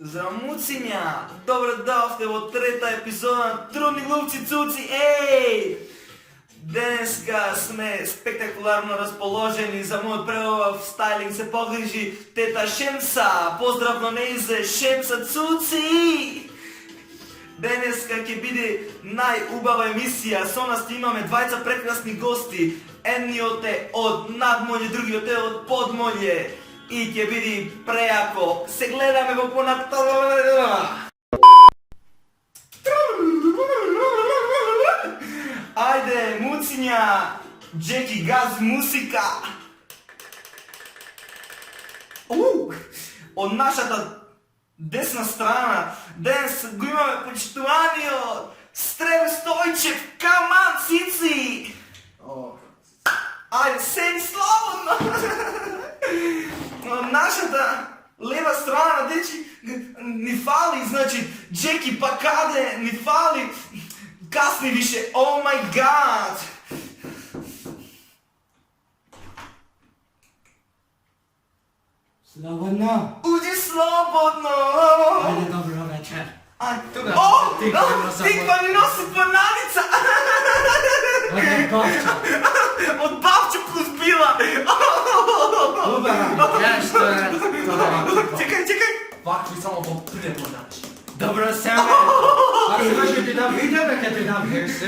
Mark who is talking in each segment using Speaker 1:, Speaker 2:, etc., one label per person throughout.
Speaker 1: Замуціння! Добродавте, от трета епізода Трудні глупці цуці, ей! Денеска сме спектакулярно розположені за мой превод в стайлинг се погрижи тета Шемса. Поздрав на неї за Шемса цуці! Денеска ќе биде најубава емисија. Со нас имаме двајца прекрасни гости. Едниот е од надмолје, другиот е од подмолје. И ќе биде преако. Се гледаме во понатаму. Ајде, муцинја, Джеки газ музика. Од нашата десна страна, денес го имаме почитуваниот Стребе Стојчев, каман цици! Ајде, седи слободно! Од нашата лева страна, дечи, ни фали, значи, Джеки па каде, ни фали, касни више, о мај гад!
Speaker 2: Slobodno.
Speaker 1: Uđi slobodno!
Speaker 2: Ajde, dobro večer.
Speaker 1: O! Tikva mi nosi pananica!
Speaker 2: Ajde, Bavča.
Speaker 1: Od Bavča plus bila!
Speaker 2: Ubara, ja što je to?
Speaker 1: Čekaj!
Speaker 3: Vakvi samo popnemo naći.
Speaker 2: Dobro seme. Ako može ti dam video, da kad ti dam hekse.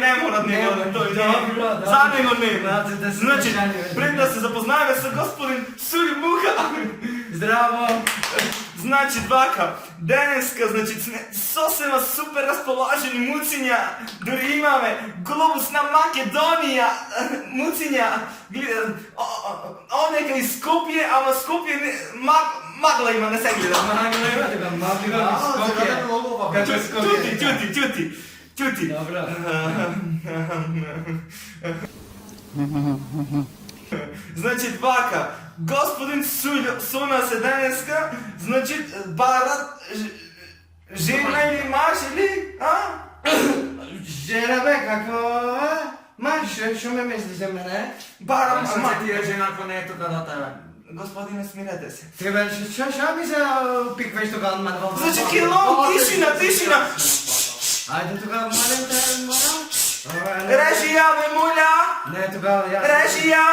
Speaker 1: Ne morat ne govorim, to je
Speaker 2: Dobro.
Speaker 1: zadnjego ne. Znači, pred da se zapoznajeme sa gospodin Sulj Muha.
Speaker 2: Zdravo.
Speaker 1: Znači, dvaka, deneska, znači, sosema super raspoloženi mucinja, dori imame globus na Makedonija, mucinja, on neka iz Skopje, ama Skopje, magla ima, ne se gleda.
Speaker 2: Magla ima tega, magla Skopje.
Speaker 1: Čuti.
Speaker 2: Dobro.
Speaker 1: Znači, dvaka, gospodin Suljo, suna se deneska, znači, barat, žena ili maš ili, a?
Speaker 2: Žena be, kako? Maš, što me misliš za mene?
Speaker 1: Bara,
Speaker 3: Sam se ti je žena ako ne je tuka do tebe.
Speaker 1: Gospodine, smirete se.
Speaker 2: Treba, što mi se pikveš toga odmah dobro?
Speaker 1: Znači, kilom, tišina!
Speaker 2: Ajde toga, molim te, moram.
Speaker 1: Režija, memulja!
Speaker 2: Ne, toga, ja...
Speaker 1: Režija!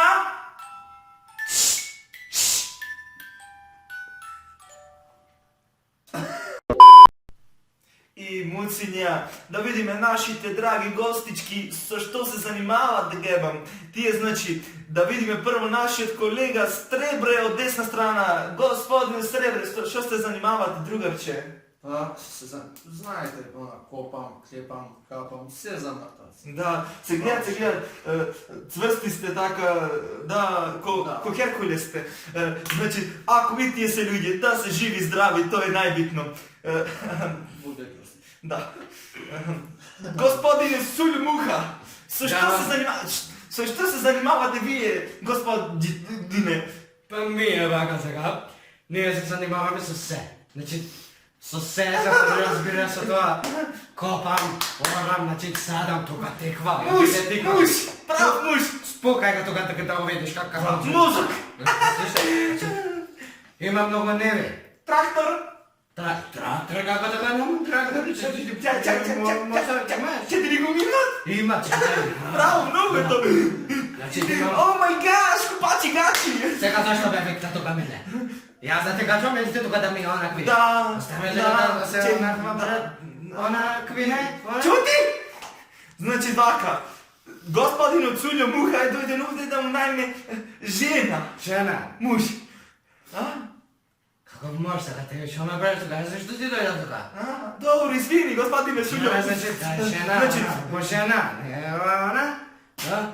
Speaker 1: I mucinja, da vidime našite dragi gostički, sa što se zanimavate gebam. Tije znači, da vidime prvo naših kolega Strebre od desna strana. Gospodine Strebre, što se zanimavate drugarče?
Speaker 3: Pa, znajte, kopam, kljepam, kapam, sve za mrtac.
Speaker 1: Da, se gleda, cvrsti ste taka, da, ko Herkulje ste. Znači, ako vidite se ljudi, da se živi zdravi, to je najbitno.
Speaker 3: Bude prosti.
Speaker 1: Da. Gospodine Sulj Muha, što se zanimavate vi, gospodine?
Speaker 2: Pa mi je ovako сега. Ние се занимаваме с се. Значи, с се се разбира се това. Копам, орам, значи садам тука теква.
Speaker 1: Муж, прав муж.
Speaker 2: Спукай го тука, така да увидиш как казвам.
Speaker 1: Музик.
Speaker 2: Има много неви.
Speaker 1: Трактор.
Speaker 2: Трактор, како да га нямам трактор?
Speaker 1: Четири го имат?
Speaker 2: Има, чакай.
Speaker 1: Браво, много е то.
Speaker 2: Значи, имам...
Speaker 1: О май гаш, купачи гачи.
Speaker 2: Сега защо бе викна тука мене? Аз да те качвам, или тука да ми онакви?
Speaker 1: Да.
Speaker 2: Оставя да се онаква, брат. Онакви не?
Speaker 1: Čuti? Znači vaka, gospodinu Culjo Muha je dojden ovdje da mu najme žena.
Speaker 2: Žena.
Speaker 1: Muž. A?
Speaker 2: Kako može sada te još ome breš tuka? Zašto ti dojda tuka?
Speaker 1: Dobro, izvini, gospodine Culjo.
Speaker 2: Znači, žena, žena, ona? Da?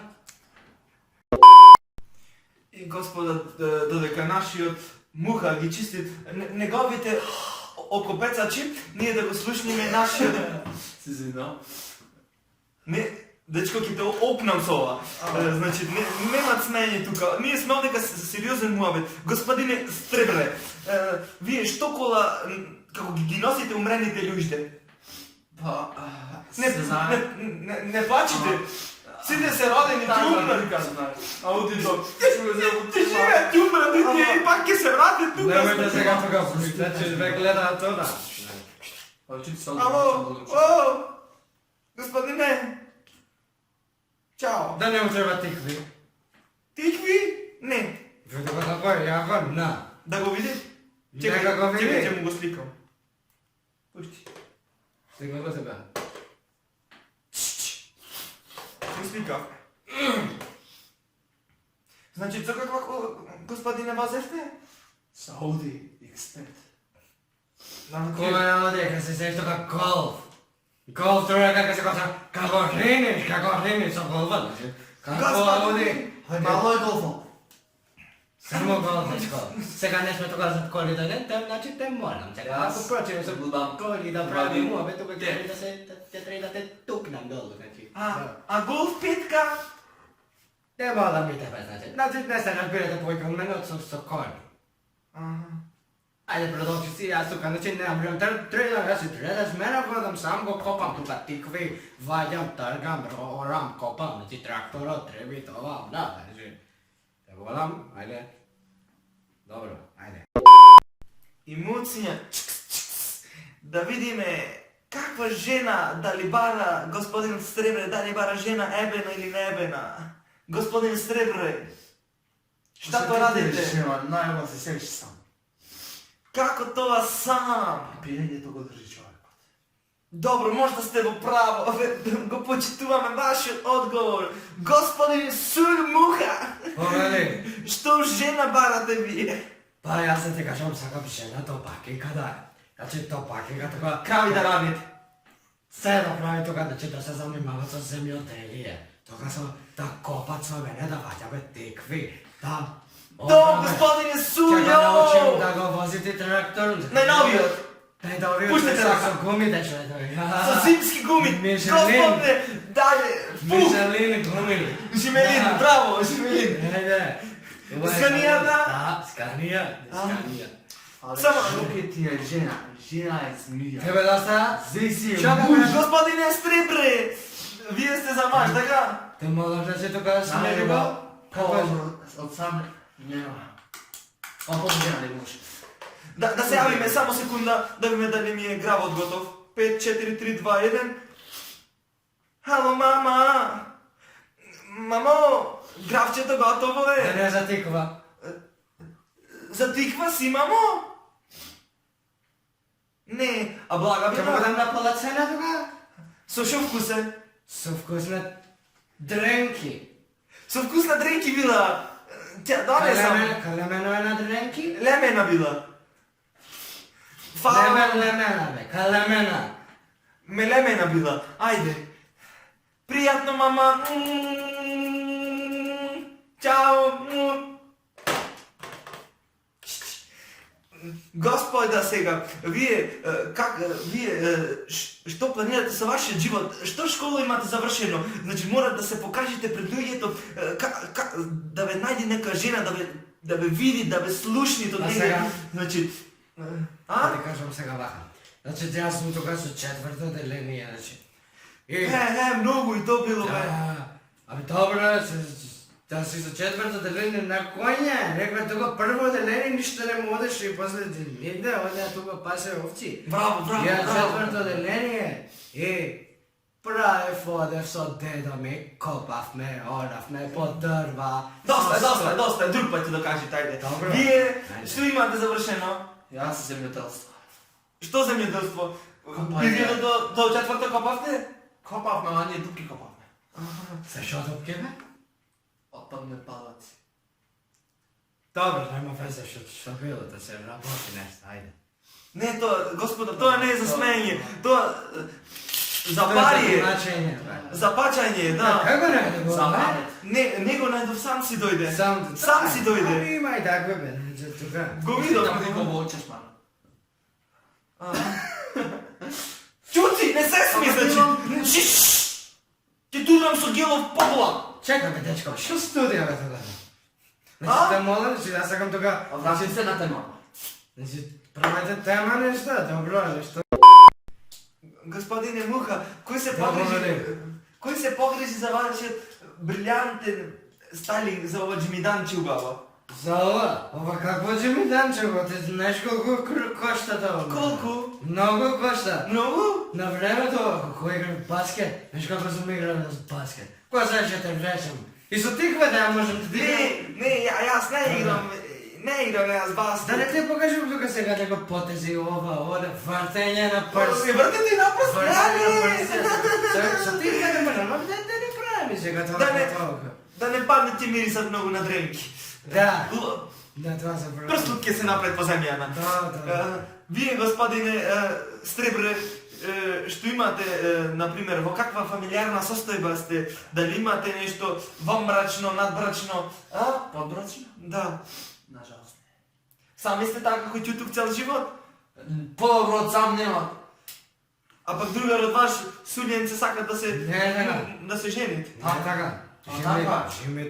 Speaker 1: I gospoda dodeka naši od Muha ги чистит неговите окопецачи, ние да го слушниме нашиот...
Speaker 3: Si zvidao?
Speaker 1: Не, дечко ќе те опнам со ова. Значи, нема смење тука. Ние сме овдека сериозен муабет. Господине Стребре, вие што кола, како ги носите умрените луѓе?
Speaker 3: Pa,
Speaker 1: Не плачите. Сите се родени ти умрат.
Speaker 3: Audi do.
Speaker 1: Ти живеат и умрат и тие и пак ќе се се врати тук.
Speaker 2: Nemojte сега тука, значи ве гледа това.
Speaker 3: Очите се
Speaker 1: Ало, о, господине. Чао.
Speaker 2: Да не му треба тикви.
Speaker 1: Тикви? Не.
Speaker 2: Види го такой, я го на.
Speaker 1: Да го види?
Speaker 2: Нека го види.
Speaker 1: Чекай, че му го сликам. Пусти.
Speaker 2: Стигна го сега.
Speaker 1: Го сликав. Значи, co каква, господине Вазефте?
Speaker 3: Сауди експерт.
Speaker 2: Come no deja se sei toca golf. Golf tu rega se cosa cagorrines so golfa.
Speaker 1: Господи!
Speaker 3: Мало е голфа.
Speaker 2: Само голф. Сега не сме тока за коли да не, там значи те морам. Сега ако прочим се будам коли да правим, абе тука ќе да се те треба да те тукнам долу, значи.
Speaker 1: А голф питка?
Speaker 2: Те мала ми те значи. Значи не се разбирате по един минут со коли. Ajde, продолжи си, аз тук, значи нямам време. Трябва да смена водам, сам го копам тук тикви, вадям, търгам, орам, копам, значи трактора, треби, това, да, значи. Те водам, ajde. Добро, ajde.
Speaker 1: И муција, да видиме каква жена, дали бара господин Сребре, дали бара жена ебена или не ебена. Господин Сребре, šta to radite?
Speaker 3: Најава се сеќаш сам.
Speaker 1: Како тоа сам?
Speaker 3: Пиењето го држи човекот.
Speaker 1: Добро, можда сте во право, го почитуваме вашиот одговор. Господин Сур Муха,
Speaker 2: Повели,
Speaker 1: што жена барате вие?
Speaker 2: па јас се ти кажам, сакам жена топакинка да е. Значи топакинка така,
Speaker 1: Крави да радите.
Speaker 2: се да прави тука, значи да се занимава со земјоделие. Тука со да копат со мене, да ваѓаме тикви, да...
Speaker 1: То, господине
Speaker 2: Ќе да научим
Speaker 1: Сујо!
Speaker 2: да го возите трактор.
Speaker 1: Најновиот!
Speaker 2: Најновиот
Speaker 1: Пуштете
Speaker 2: со
Speaker 1: рака.
Speaker 2: гумите што е тоа.
Speaker 1: Со зимски гуми!
Speaker 2: Мишелин.
Speaker 1: Господне, даје! Фу!
Speaker 2: Мишелин гуми.
Speaker 1: Жимелин,
Speaker 2: Да.
Speaker 1: браво, Жимелин!
Speaker 2: Еде.
Speaker 1: Сканија, да?
Speaker 2: Да, Сканија. Сканија.
Speaker 1: Само-
Speaker 3: Туке ти е жена. Жена е змија.
Speaker 2: Тебе доста?
Speaker 3: Зей си е
Speaker 2: Чакай,
Speaker 3: муж.
Speaker 2: бе.
Speaker 1: Господине Стрибре! Вие сте за маж, така?
Speaker 2: Те молам да се тука
Speaker 3: Најде
Speaker 2: смери
Speaker 3: го.
Speaker 2: го. Како е?
Speaker 3: Од сам нема. Опа жена не може.
Speaker 1: Да се јавиме, само секунда, да видиме дали ми е гравот готов. 5, 4, 3, 2, 1. Хало, мама! Мамо, гравчето готово
Speaker 2: Да
Speaker 1: е.
Speaker 2: не затиква.
Speaker 1: Затиква си, мамо? Не, а блага
Speaker 2: Ќе му
Speaker 1: била.
Speaker 2: дам на пола цена тука?
Speaker 1: Со шо вкусе?
Speaker 2: Со вкусна дренки.
Speaker 1: Со вкусна дренки била. Тя донесам.
Speaker 2: Калемено е на дренки?
Speaker 1: Лемена била.
Speaker 2: Лемена бе, калемена.
Speaker 1: Мелемена била. Ајде. Пријатно, мама. Чао. Господа сега, што планирате со вашиот живот? Што школа имате завршено? Значи мора да се покажете пред луѓето, да ве најде нека жена, да ве види, да ве слушни од
Speaker 2: А
Speaker 1: негде.
Speaker 2: сега?
Speaker 1: Значи,
Speaker 2: Да ти кажам сега вака. Значи јас сум тука со четврто деление, значи. И
Speaker 1: многу и то било, бе.
Speaker 2: да, абе добро, да си со четврто деление на коња. Рекла тука прво деление ништо не можеш и после нигде, оде тука пасе овци.
Speaker 1: Браво, браво,
Speaker 2: Ја
Speaker 1: браво.
Speaker 2: четврто деление и правев одев со дедо ми, копавме, оравме по дрва.
Speaker 1: Доста е, друг пат ќе докажете, ајде.
Speaker 2: Добро.
Speaker 1: Вие,
Speaker 2: Ајде.
Speaker 1: што имате завршено?
Speaker 3: Јас земјоделство.
Speaker 1: Што земјоделство?
Speaker 3: Копање.
Speaker 1: Вие до четврто копавте?
Speaker 3: Копавме, а ние дупки копавме.
Speaker 2: Се шо топке бе?
Speaker 3: Отпадме палаци.
Speaker 2: Добро, нема везе што било да се работи нешто, ајде.
Speaker 1: Не, тоа, господа, тоа не е за смење. Тоа за пари е.
Speaker 2: Значење, бе.
Speaker 1: За пачање, да.
Speaker 2: Како не да го
Speaker 3: За памет.
Speaker 1: Не го најдов, сам си дојде.
Speaker 2: Сам
Speaker 1: си дојде.
Speaker 2: Ами има и такве бе, значи тука.
Speaker 1: Го
Speaker 3: Да
Speaker 1: видов.
Speaker 3: го воочеш, ман.
Speaker 1: Чути, не се сми, значи. Шиш! Ти турам со гелов попола.
Speaker 2: Чекай бе, дечко, што студија бе тука?
Speaker 1: А?
Speaker 2: Значи те молам, значи да сакам тука.
Speaker 3: Врачи се на тема.
Speaker 2: Значи правете тема нешто, добро, нешто.
Speaker 1: Господине Муха, кој се
Speaker 2: Да,
Speaker 1: погрижи?
Speaker 2: благодарам.
Speaker 1: Кој се погрижи за вашиот брилјантен стайлинг за ова джимиданче убаво?
Speaker 2: За ова какво ќе ми данчево? Ти знаеш колку кошта тоа?
Speaker 1: Колку?
Speaker 2: Много кошта.
Speaker 1: Много?
Speaker 2: На времето, кога играм баскет, знаеш како сум играл на баскет? Која знаеш ќе те вречам? И со тиква да ја можам да играм.
Speaker 1: Не, јас не играм. Не играм јас баскет.
Speaker 2: Да не ти покажам тука сега него потези ова, вртење на прст.
Speaker 1: Вртите на прст?
Speaker 2: Со тиква не можам, да не прави сега тоа.
Speaker 1: Да не падне ти мирисат многу на дренки.
Speaker 2: Да. Да, тоа се прави.
Speaker 1: Прстот ќе се напред по земјана.
Speaker 2: Да.
Speaker 1: Вие, господине Стребре, што имате, например, во каква фамилиарна состојба сте? Дали имате нешто вонбрачно, надбрачно?
Speaker 3: Подбрачно?
Speaker 1: Да.
Speaker 3: Нажалост.
Speaker 1: Сами сте така кој ќутук цел живот?
Speaker 3: По-добро од сам нема.
Speaker 1: А пак другар од ваш судјенце сакат да се...
Speaker 2: Не.
Speaker 1: Да се женит.
Speaker 2: Така. Жиме.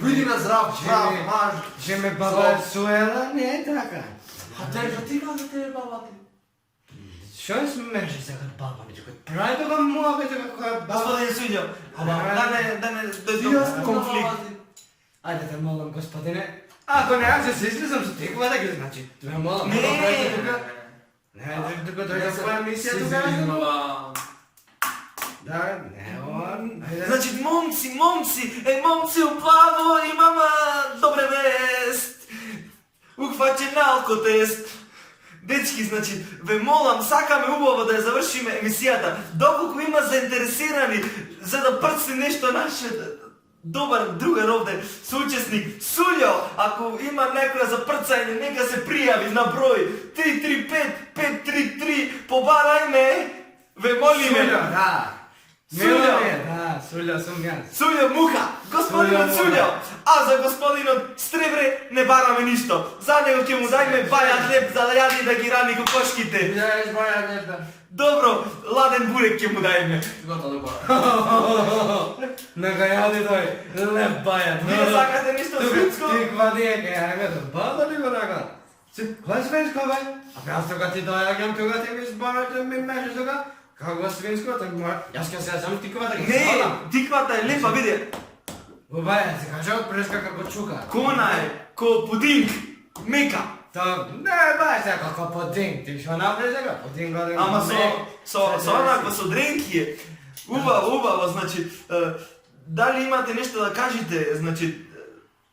Speaker 3: Види ме здрав, прав, маж.
Speaker 2: Жиме баба Суела, не е така.
Speaker 3: А ти каза те баба ти?
Speaker 2: Што е смешно сега баба ми, тука прави тоа муабете како е баба.
Speaker 1: Господин судјо, да не
Speaker 3: Ти
Speaker 1: дојде
Speaker 3: јас
Speaker 1: до
Speaker 3: конфликт.
Speaker 1: конфликт.
Speaker 2: Ајде те молам, господине. Ако не, аз се излизам со тиква да ги значи. Те молам,
Speaker 1: Не.
Speaker 2: дојдете тука. Не, тука дојде своја мисија тука. Да, не, он.
Speaker 1: Значи, момци, момци уплаво, имам добре вест. Ухвачен алкотест. Дечки, значи, ве молам, сакаме убаво да ја завршиме емисијата. Доколку има заинтересирани за да прцне нешто наше добар другар овде, соучесник, Сулјо, ако има некоја за прцање, нека се пријави на број 335-533, побарајме, ве молиме.
Speaker 2: Сулјо, да.
Speaker 1: Сулјо.
Speaker 2: Да, Сулјо сум јас.
Speaker 1: Сулјо Муха, господинот
Speaker 2: Сулјо
Speaker 1: Сулјо,
Speaker 2: Муха.
Speaker 1: а за господинот Стребре не бараме ништо. За него ќе му дајме баја хлеб за да јади да ги рани кокошките.
Speaker 3: Ја избаја небе.
Speaker 1: Добро, ладен бурек ќе му дајме.
Speaker 3: Готово да го.
Speaker 2: Нека јади тој, леп бајат.
Speaker 1: Вие сакате ништо свинско?
Speaker 2: Тиква диека, јајме да бада ли го рака? Кој свинско бе? А јас тука ти дојагам, тука ти ми збарате ми мешеш тука? Како свинско, так мора. Јас ќе се сам тиква да ги
Speaker 1: Не,
Speaker 2: свалам.
Speaker 1: тиквата е лепа, види.
Speaker 2: Бајат, се кажа од преска како чука.
Speaker 1: Кона е, ко пудинг, мека.
Speaker 2: Та, не бај се како подинг, ти што направи сега? Подинг го да
Speaker 1: Ама со онаква, со дренки е. Убаво, значи, дали имате нешто да кажете, значи,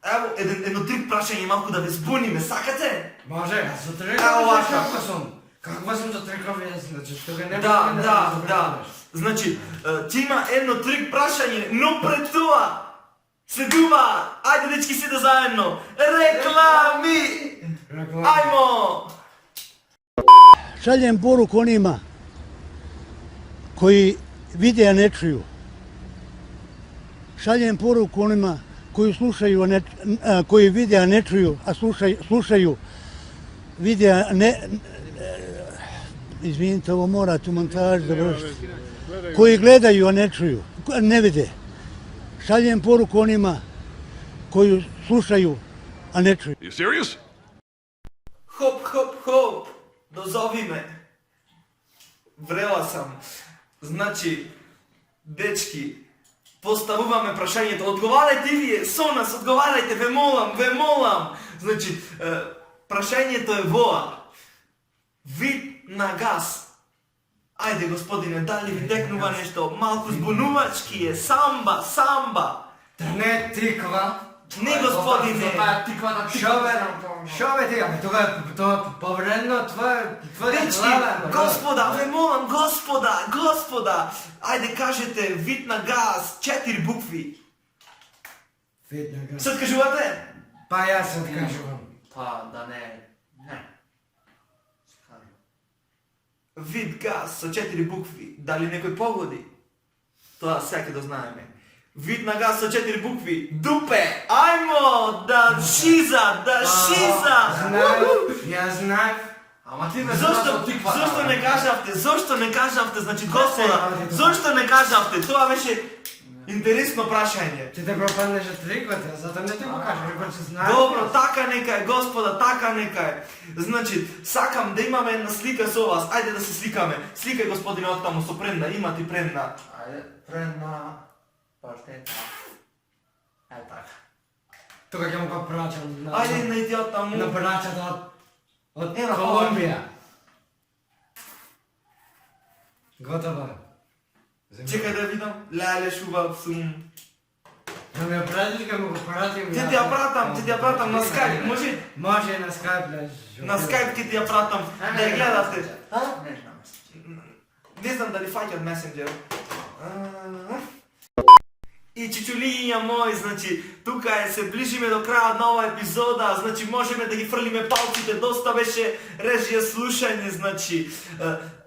Speaker 1: ево, едно трик прашање малку да ве збуниме, сакате?
Speaker 2: Може, јас со трекав,
Speaker 1: Ево вака.
Speaker 2: како сум? Каква сум со трекав, значи, што га не
Speaker 1: Да. Значи, ти има едно трик прашање, но пред тоа следува, ајде дечки сите заедно, реклами! Ајмо!
Speaker 4: Šaljem poruku onima koji vide, a ne čuju. Šaljem poruku onima koji slušaju, koji vide, a ne čuju, a slušaju, vide, a ne... Izvinite, ovo morate u montaži završiti. Koji gledaju, a ne čuju, ne vide. Šaljem poruku onima koji slušaju, a ne čuju.
Speaker 5: You serious?
Speaker 1: Хоп, дозови ме. Врела сам. Значи, дечки, поставуваме прашањето. Одговарајте вие, со нас, одговарајте, ве молам. Значи, прашањето е воа. Вид на газ. Ајде, господине, дали ви текнува нешто? Малку збунувачки е, самба.
Speaker 2: Да не тиква.
Speaker 1: Не, господине.
Speaker 2: Шо бе ти, абе тоа е повредно, твоја
Speaker 1: Дечки,
Speaker 2: глава.
Speaker 1: господа, ве молам, господа, ајде кажете вид на газ, 4 букви.
Speaker 2: Вид на газ.
Speaker 1: Се откажувате?
Speaker 2: Па јас се откажувам.
Speaker 3: Па, да не. Не.
Speaker 1: Вид газ со 4 букви. Дали некој погоди? Тоа секако да знаеме. Вид на газ со 4 букви. Дупе! Ајмо! Да шиза!
Speaker 2: Јас знаев.
Speaker 3: Ама ти не знаеш од тиква.
Speaker 1: Зошто не кажавте, значи господа, зошто не кажавте? Тоа беше интересно прашање.
Speaker 2: Ти те пропаднеше триквата, затоа не ти го кажам, ако се знаеш.
Speaker 1: Добро, така нека е, господа, така нека е. Значи, сакам да имаме една слика со вас. Ајде да се сликаме. Сликај, господине, оттаму со предна, има ти предна.
Speaker 3: Ајде, предна... Паштета. Е така.
Speaker 2: Тука ќе му го прачам
Speaker 1: Ајде на идиота му.
Speaker 2: на брачата од
Speaker 1: Ела,
Speaker 2: Колумбија. Готово.
Speaker 1: Чекај да видам. Леле, шубав сум.
Speaker 2: Да ме пратиш, ќе му го пратим.
Speaker 1: Ќе ти ја пратам на Skype, може?
Speaker 2: Може на Skype, леш.
Speaker 1: На Skype ќе ти ја пратам, да ја гледате. А?
Speaker 3: Не знам.
Speaker 1: Не знам дали фаќат Messenger. И чичулиња мои, значи, тука се ближиме до крајот на оваа епизода, значи можеме да ги фрлиме палците, доста беше режија слушање, значи,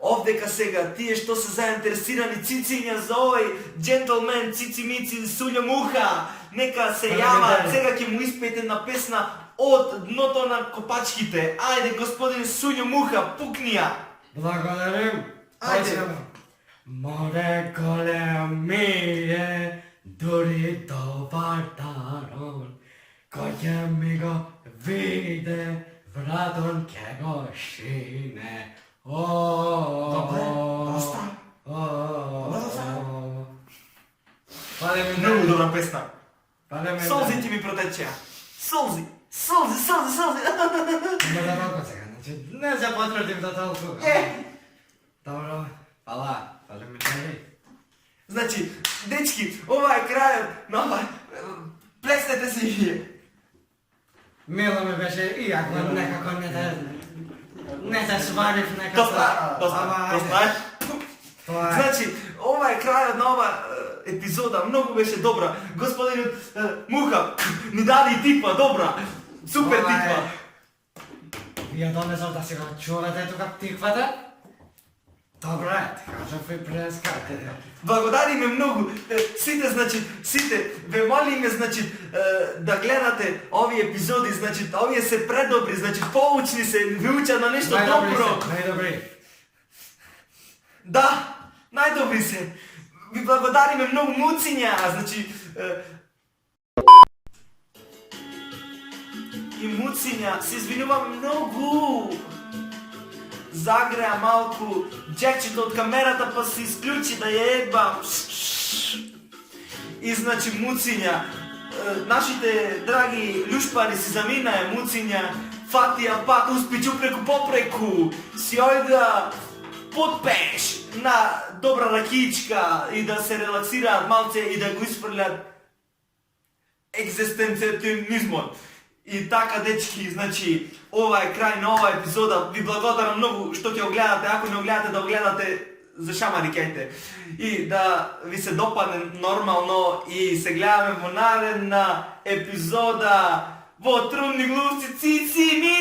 Speaker 1: овдека сега, тие што се заинтересирани цициња за овој джентлмен, цици мици, суња муха, нека се јават, сега ќе му испеете една песна од дното на копачките. Ајде, господин Суњо муха, пукни ја!
Speaker 2: Благодарим.
Speaker 1: Ајде.
Speaker 2: Море голе мие, дури добар дарон, кој ќе ми го виде, вратон ќе го шине.
Speaker 1: Добре, доста.
Speaker 2: Пале ми
Speaker 1: Многу добра песна.
Speaker 2: Пале ми
Speaker 1: Солзите ми протечеа. Солзи.
Speaker 2: Не да толку сега, значи не се потрудим да толку. Добро, пала ми дај.
Speaker 1: Значи, дечки, ова е крајот на ова. Плеснете се и вие.
Speaker 2: Мило ми беше, иако некако не се сварив некако.
Speaker 1: Доста.
Speaker 2: Тоа е.
Speaker 1: Значи, ова е крајот на ова епизода. Многу беше добра. Господинот Муха ни даде и типа, добра. Супер
Speaker 2: Ова е.
Speaker 1: тиква.
Speaker 2: Ја донесов да си го чувате тука тиквата? Добре, кажав и през картите.
Speaker 1: Благодариме многу. Сите, значи, ве молиме, значи, да гледате овие епизоди, значи, овие се предобри, значи, поучни се, ви учат на нешто добро.
Speaker 2: Најдобри.
Speaker 1: Да, најдобри се. Ви благодариме многу муциња, значи... И муциња, се извинувам многу. Загреа малку джекчето од камерата, па се исклучи да ја ебам. И значи муциња, нашите драги люшпари си заминае муциња, фатија пат успи чупреку попреку, си ојда потпеш на добра ракичка и да се релаксираат малце и да го испрлят екзистенцијализмот. И така, дечки, значи, ова е крај на оваа епизода. Ви благодарам многу што ќе го гледате. Ако не го гледате, да го гледате за шамари кајте. И да ви се допадне нормално и се гледаме во наредна епизода во Трудни глупци, цици ми!